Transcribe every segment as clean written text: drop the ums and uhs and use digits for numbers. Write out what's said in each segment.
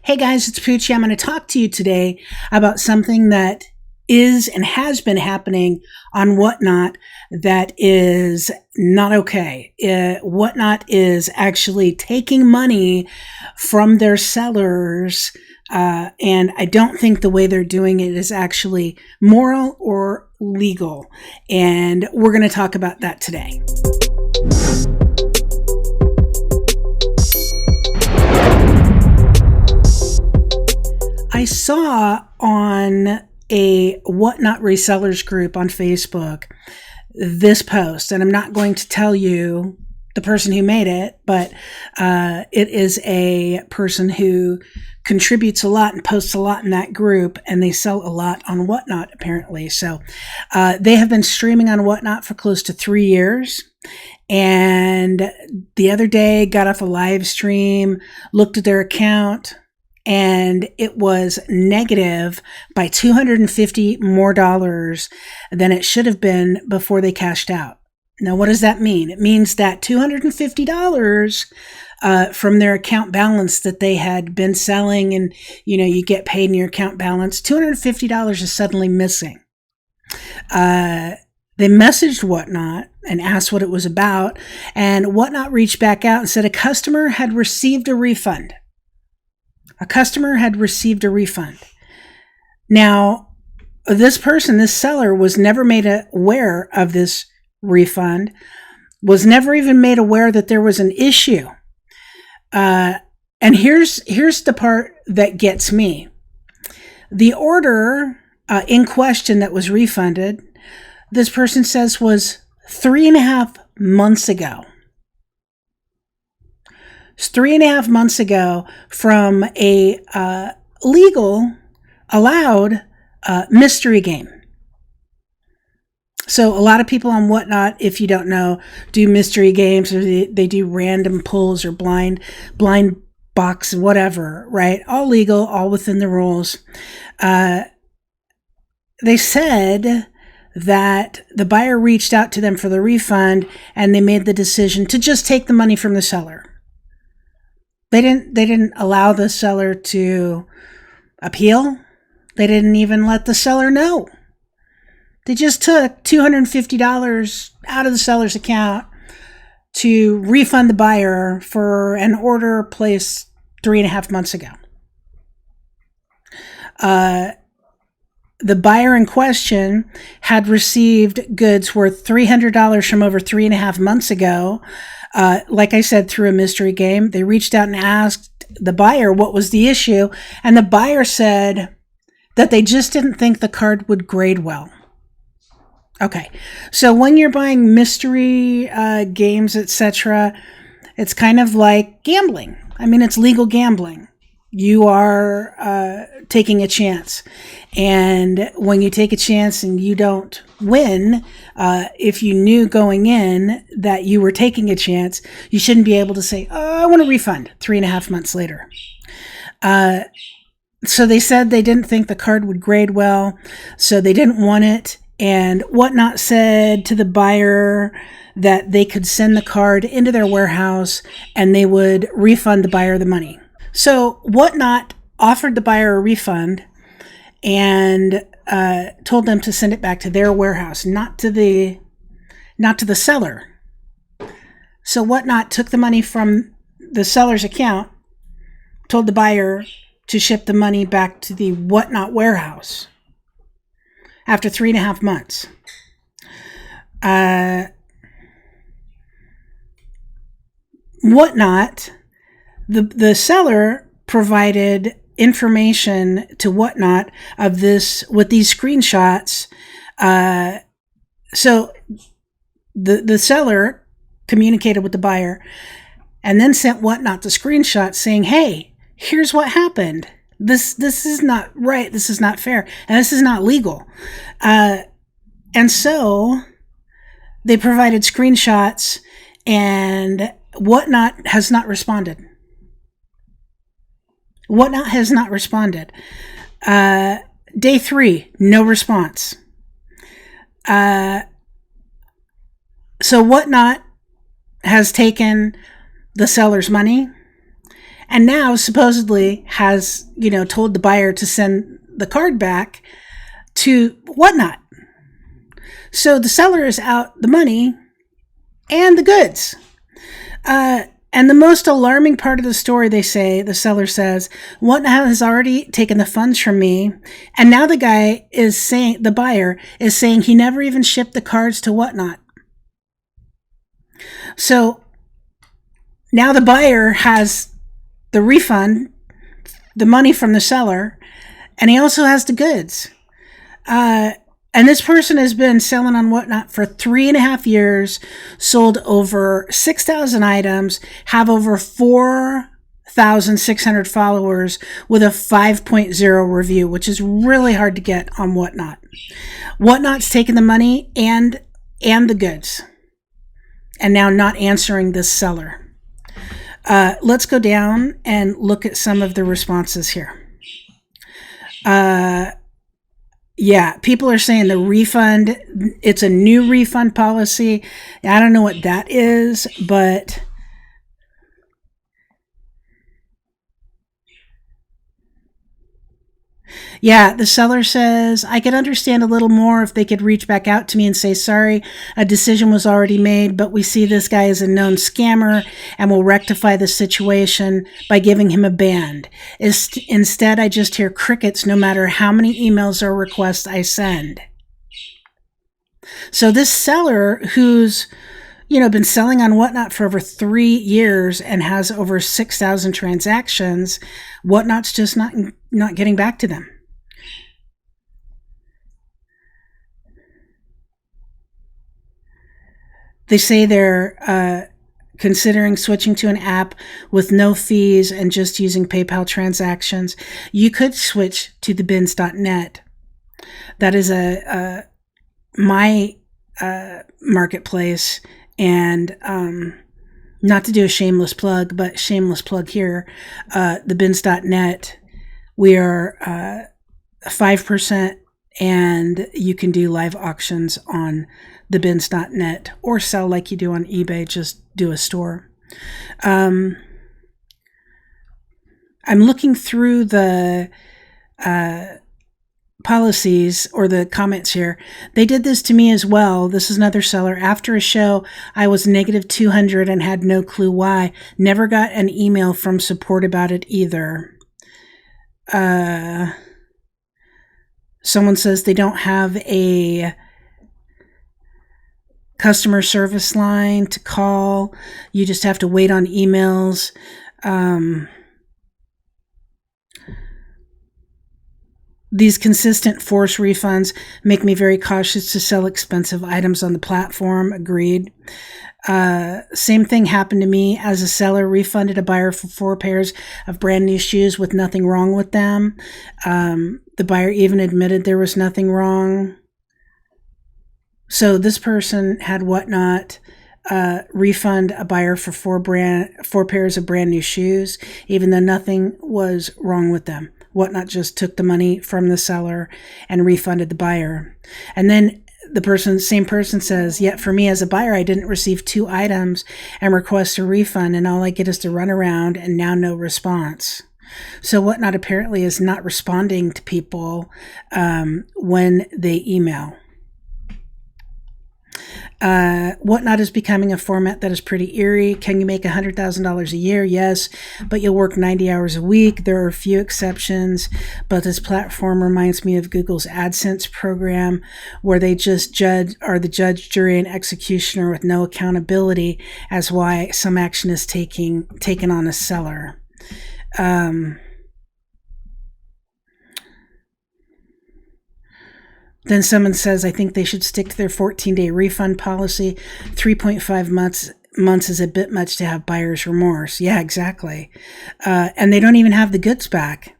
Hey guys, it's Poochie. I'm going to talk to you today about something that is and has been happening on WhatNot that is not okay. WhatNot is actually taking money from their sellers, and I don't think the way they're doing it is actually moral or legal. And we're going to talk about that today. I saw on a WhatNot resellers group on Facebook this post, and I'm not going to tell you the person who made it, but it is a person who contributes a lot and posts a lot in that group, and they sell a lot on WhatNot apparently. So they have been streaming on WhatNot for close to 3 years. And the other day got off a live stream, looked at their account, and it was negative by $250 more than it should have been before they cashed out. Now, what does that mean? It means that $250 from their account balance that they had been selling, and you get paid in your account balance, $250 is suddenly missing. They messaged WhatNot and asked what it was about, and WhatNot reached back out and said a customer had received a refund. Now, this seller, was never made aware of this refund, was never even made aware that there was an issue. And here's the part that gets me. The order in question that was refunded, this person says was 3.5 months ago. It's 3.5 months ago from a legal, allowed mystery game. So a lot of people on WhatNot, if you don't know, do mystery games, or they do random pulls or blind box, whatever, right? All legal, all within the rules. They said that the buyer reached out to them for the refund, and they made the decision to just take the money from the seller. They didn't allow the seller to appeal. They didn't even let the seller know. They just took $250 out of the seller's account to refund the buyer for an order placed 3.5 months ago. The buyer in question had received goods worth $300 from over 3.5 months ago. Like I said, through a mystery game. They reached out and asked the buyer what was the issue, and the buyer said that they just didn't think the card would grade well. Okay, so when you're buying mystery games, etc., it's kind of like gambling. I mean, it's legal gambling. You are taking a chance. And when you take a chance and you don't win, if you knew going in that you were taking a chance, you shouldn't be able to say, oh, I want a refund 3.5 months later. So they said they didn't think the card would grade well, so they didn't want it. And WhatNot said to the buyer that they could send the card into their warehouse and they would refund the buyer the money. So WhatNot offered the buyer a refund and told them to send it back to their warehouse, not to the seller. So WhatNot took the money from the seller's account, told the buyer to ship the money back to the WhatNot warehouse after 3.5 months. WhatNot, the seller provided information to WhatNot of this with these screenshots. So the seller communicated with the buyer and then sent WhatNot the screenshot saying, hey, here's what happened. This is not right. This is not fair. And this is not legal. And so they provided screenshots, and WhatNot has not responded. WhatNot has not responded. Day 3, no response. So WhatNot has taken the seller's money and now supposedly has, told the buyer to send the card back to WhatNot. So the seller is out the money and the goods. And the most alarming part of the story, the seller says, WhatNot has already taken the funds from me. And now the buyer is saying he never even shipped the cards to WhatNot. So now the buyer has the refund, the money from the seller, and he also has the goods. And this person has been selling on WhatNot for 3.5 years, sold over 6,000 items, have over 4,600 followers with a 5.0 review, which is really hard to get on WhatNot. WhatNot's taken the money and the goods, and now not answering this seller. Let's go down and look at some of the responses here. Yeah, people are saying the refund, it's a new refund policy. I don't know what that is, but yeah, the seller says, I could understand a little more if they could reach back out to me and say, sorry, a decision was already made, but we see this guy as a known scammer and will rectify the situation by giving him a ban. Instead, I just hear crickets no matter how many emails or requests I send. So this seller who's been selling on WhatNot for over 3 years and has over 6,000 transactions, WhatNot's just not getting back to them. They say they're considering switching to an app with no fees and just using PayPal transactions. You could switch to thebins.net. That is my marketplace, and not to do a shameless plug, but shameless plug here. Thebins.net, we are 5%, and you can do live auctions on thebins.net or sell like you do on eBay, just do a store. I'm looking through the policies or the comments here. They did this to me as well. This is another seller. After a show, I was negative 200 and had no clue why. Never got an email from support about it either. Someone says they don't have a customer service line to call. You just have to wait on emails. These consistent forced refunds make me very cautious to sell expensive items on the platform. Agreed. Same thing happened to me as a seller. Refunded a buyer for 4 pairs of brand new shoes with nothing wrong with them. The buyer even admitted there was nothing wrong. So this person had WhatNot refund a buyer for 4 pairs of brand new shoes, even though nothing was wrong with them. WhatNot just took the money from the seller and refunded the buyer. And then same person says, yet for me as a buyer, I didn't receive 2 items and request a refund, and all I get is to run around and now no response. So WhatNot apparently is not responding to people when they email. WhatNot is becoming a format that is pretty eerie. Can you make $100,000 a year? Yes, but you'll work 90 hours a week. There are a few exceptions, but this platform reminds me of Google's AdSense program, where they just are the judge, jury, and executioner with no accountability as why some action is taken on a seller. Then someone says, I think they should stick to their 14-day refund policy. 3.5 months is a bit much to have buyer's remorse. Yeah, exactly. And they don't even have the goods back.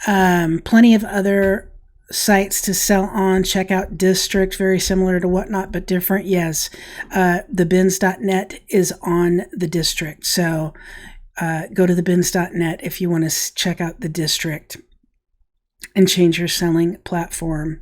Plenty of other sites to sell on. Check out District, very similar to WhatNot, but different. Yes, thebins.net is on the District. So go to thebins.net if you want to check out the District and change your selling platform.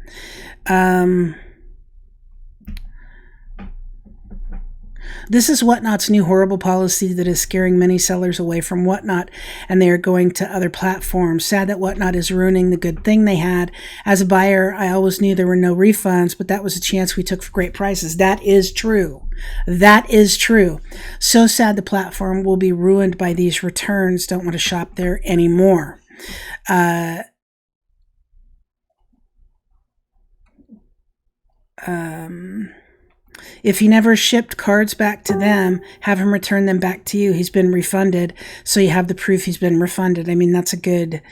This is WhatNot's new horrible policy that is scaring many sellers away from WhatNot, and they are going to other platforms. Sad that WhatNot is ruining the good thing they had. As a buyer, I always knew there were no refunds, but that was a chance we took for great prices. That is true. That is true. So sad the platform will be ruined by these returns. Don't want to shop there anymore. If he never shipped cards back to them, have him return them back to you. He's been refunded, so you have the proof he's been refunded. I mean, that's a good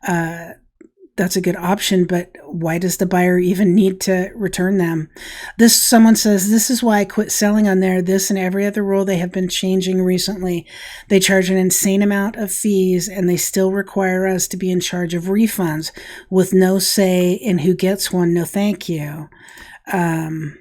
option, but why does the buyer even need to return them? Someone says, this is why I quit selling on there. This and every other rule they have been changing recently. They charge an insane amount of fees, and they still require us to be in charge of refunds with no say in who gets one. No, thank you. And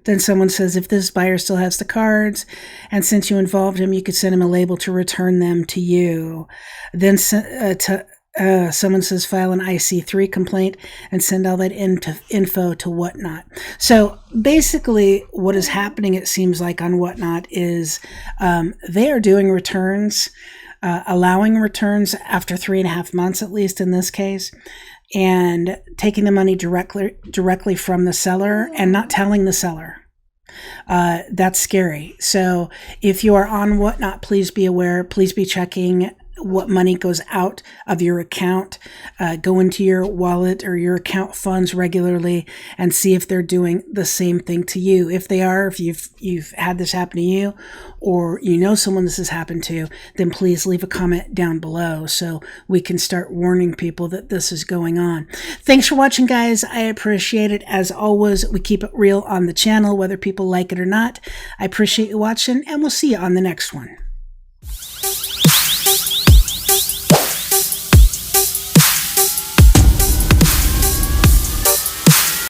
then someone says, if this buyer still has the cards, and since you involved him, you could send him a label to return them to you. Then someone says, file an IC3 complaint and send all that info to WhatNot. So basically what is happening, it seems like, on WhatNot is they are doing returns, allowing returns after 3.5 months, at least in this case, and taking the money directly from the seller and not telling the seller. That's scary. So if you are on WhatNot, please be aware. Please be checking what money goes out of your account. Go into your wallet or your account funds regularly and see if they're doing the same thing to you. If they are, if you've had this happen to you, or you know someone this has happened to, then please leave a comment down below so we can start warning people that this is going on. Thanks for watching, guys. I appreciate it. As always, we keep it real on the channel, whether people like it or not. I appreciate you watching, and we'll see you on the next one.